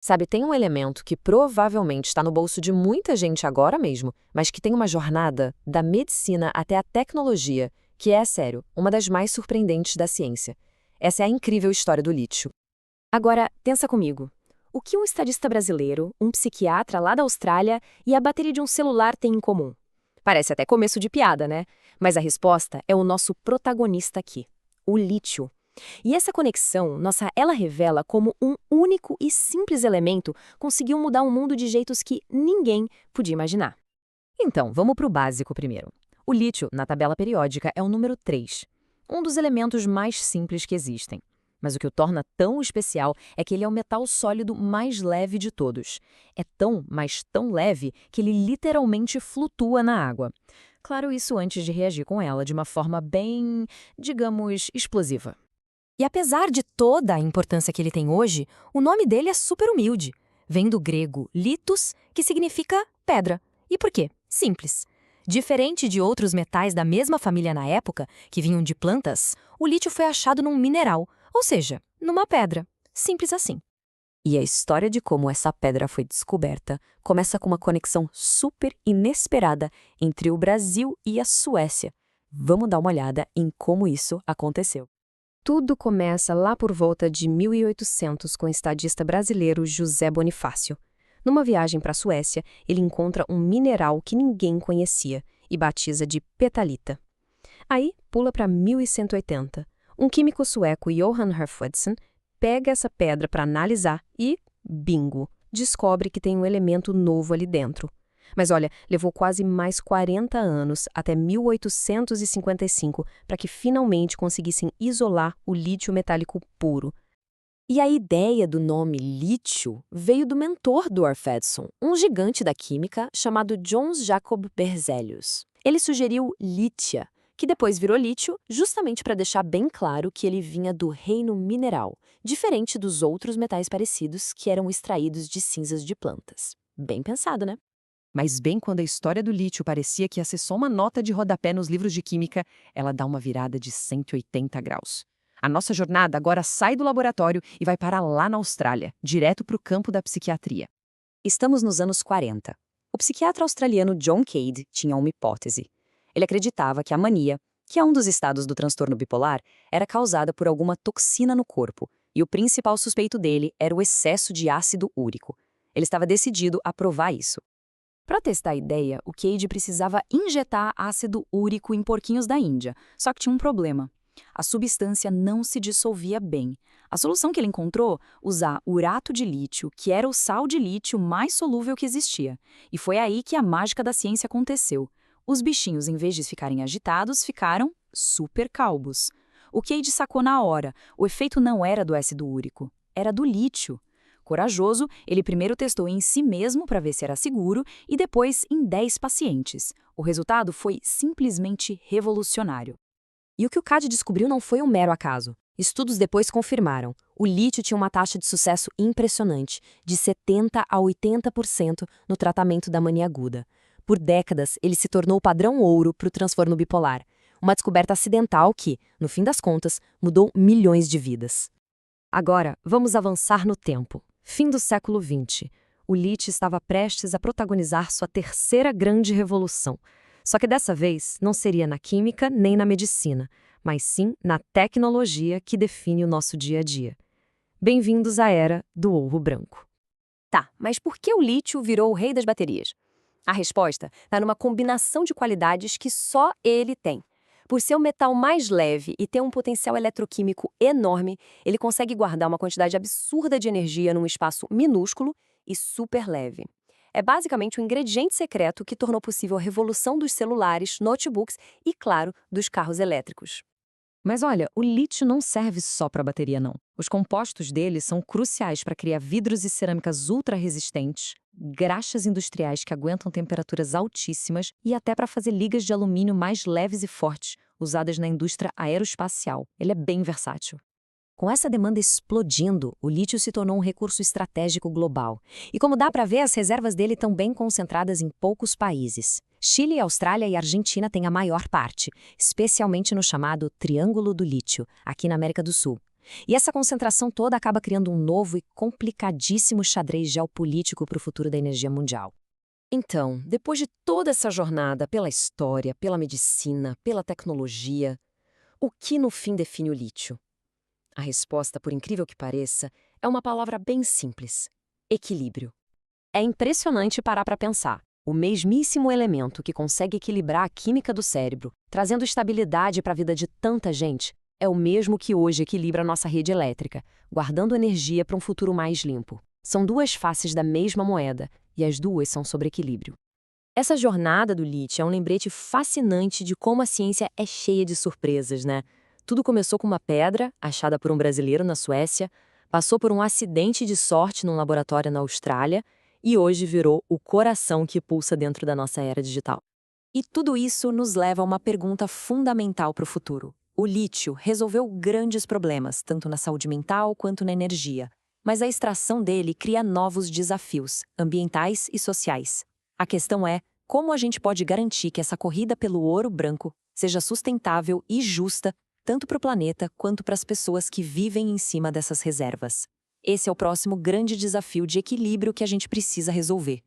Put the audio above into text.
Sabe, tem um elemento que provavelmente está no bolso de muita gente agora mesmo, mas que tem uma jornada da medicina até a tecnologia, que é, sério, uma das mais surpreendentes da ciência. Essa é a incrível história do lítio. Agora, pensa comigo. O que um estadista brasileiro, um psiquiatra lá da Austrália e a bateria de um celular têm em comum? Parece até começo de piada, né? Mas a resposta é o nosso protagonista aqui, o lítio. E essa conexão, ela revela como um único e simples elemento conseguiu mudar o mundo de jeitos que ninguém podia imaginar. Então, vamos para o básico primeiro. O lítio, na tabela periódica, é o número 3, um dos elementos mais simples que existem. Mas o que o torna tão especial é que ele é o metal sólido mais leve de todos. É tão, mas tão leve, que ele literalmente flutua na água. Claro, isso antes de reagir com ela de uma forma bem, digamos, explosiva. E apesar de toda a importância que ele tem hoje, o nome dele é super humilde. Vem do grego litos, que significa pedra. E por quê? Simples. Diferente de outros metais da mesma família na época, que vinham de plantas, o lítio foi achado num mineral, ou seja, numa pedra. Simples assim. E a história de como essa pedra foi descoberta começa com uma conexão super inesperada entre o Brasil e a Suécia. Vamos dar uma olhada em como isso aconteceu. Tudo começa lá por volta de 1800 com o estadista brasileiro José Bonifácio. Numa viagem para a Suécia, ele encontra um mineral que ninguém conhecia e batiza de petalita. Aí, pula para 1180. Um químico sueco, Johan Herfvedsen, pega essa pedra para analisar e, bingo, descobre que tem um elemento novo ali dentro. Mas olha, levou quase mais 40 anos, até 1855, para que finalmente conseguissem isolar o lítio metálico puro. E a ideia do nome lítio veio do mentor do Herfvedsen, um gigante da química chamado Jöns Jacob Berzelius. Ele sugeriu lítia, que depois virou lítio, justamente para deixar bem claro que ele vinha do reino mineral, diferente dos outros metais parecidos que eram extraídos de cinzas de plantas. Bem pensado, né? Mas bem quando a história do lítio parecia que ia ser só uma nota de rodapé nos livros de química, ela dá uma virada de 180 graus. A nossa jornada agora sai do laboratório e vai parar lá na Austrália, direto para o campo da psiquiatria. Estamos nos anos 40. O psiquiatra australiano John Cade tinha uma hipótese. Ele acreditava que a mania, que é um dos estados do transtorno bipolar, era causada por alguma toxina no corpo, e o principal suspeito dele era o excesso de ácido úrico. Ele estava decidido a provar isso. Para testar a ideia, o Cade precisava injetar ácido úrico em porquinhos da Índia, só que tinha um problema. A substância não se dissolvia bem. A solução que ele encontrou? Usar urato de lítio, que era o sal de lítio mais solúvel que existia. E foi aí que a mágica da ciência aconteceu. Os bichinhos, em vez de ficarem agitados, ficaram super calmos. O Cade sacou na hora. O efeito não era do ácido úrico, era do lítio. Corajoso, ele primeiro testou em si mesmo para ver se era seguro e depois em 10 pacientes. O resultado foi simplesmente revolucionário. E o que o Cade descobriu não foi um mero acaso. Estudos depois confirmaram. O lítio tinha uma taxa de sucesso impressionante, de 70% a 80% no tratamento da mania aguda. Por décadas, ele se tornou o padrão ouro para o transtorno bipolar. Uma descoberta acidental que, no fim das contas, mudou milhões de vidas. Agora, vamos avançar no tempo. Fim do século XX. O lítio estava prestes a protagonizar sua terceira grande revolução. Só que dessa vez não seria na química nem na medicina, mas sim na tecnologia que define o nosso dia a dia. Bem-vindos à era do ouro branco. Tá, mas por que o lítio virou o rei das baterias? A resposta está numa combinação de qualidades que só ele tem. Por ser o metal mais leve e ter um potencial eletroquímico enorme, ele consegue guardar uma quantidade absurda de energia num espaço minúsculo e super leve. É basicamente o ingrediente secreto que tornou possível a revolução dos celulares, notebooks e, claro, dos carros elétricos. Mas olha, o lítio não serve só para bateria, não. Os compostos dele são cruciais para criar vidros e cerâmicas ultra-resistentes, graxas industriais que aguentam temperaturas altíssimas e até para fazer ligas de alumínio mais leves e fortes, usadas na indústria aeroespacial. Ele é bem versátil. Com essa demanda explodindo, o lítio se tornou um recurso estratégico global. E como dá para ver, as reservas dele estão bem concentradas em poucos países. Chile, Austrália e Argentina têm a maior parte, especialmente no chamado Triângulo do Lítio, aqui na América do Sul. E essa concentração toda acaba criando um novo e complicadíssimo xadrez geopolítico para o futuro da energia mundial. Então, depois de toda essa jornada pela história, pela medicina, pela tecnologia, o que no fim define o lítio? A resposta, por incrível que pareça, é uma palavra bem simples: equilíbrio. É impressionante parar para pensar. O mesmíssimo elemento que consegue equilibrar a química do cérebro, trazendo estabilidade para a vida de tanta gente, é o mesmo que hoje equilibra a nossa rede elétrica, guardando energia para um futuro mais limpo. São duas faces da mesma moeda, e as duas são sobre equilíbrio. Essa jornada do lítio é um lembrete fascinante de como a ciência é cheia de surpresas, né? Tudo começou com uma pedra, achada por um brasileiro na Suécia, passou por um acidente de sorte num laboratório na Austrália, e hoje virou o coração que pulsa dentro da nossa era digital. E tudo isso nos leva a uma pergunta fundamental para o futuro. O lítio resolveu grandes problemas, tanto na saúde mental quanto na energia. Mas a extração dele cria novos desafios, ambientais e sociais. A questão é, como a gente pode garantir que essa corrida pelo ouro branco seja sustentável e justa, tanto para o planeta quanto para as pessoas que vivem em cima dessas reservas? Esse é o próximo grande desafio de equilíbrio que a gente precisa resolver.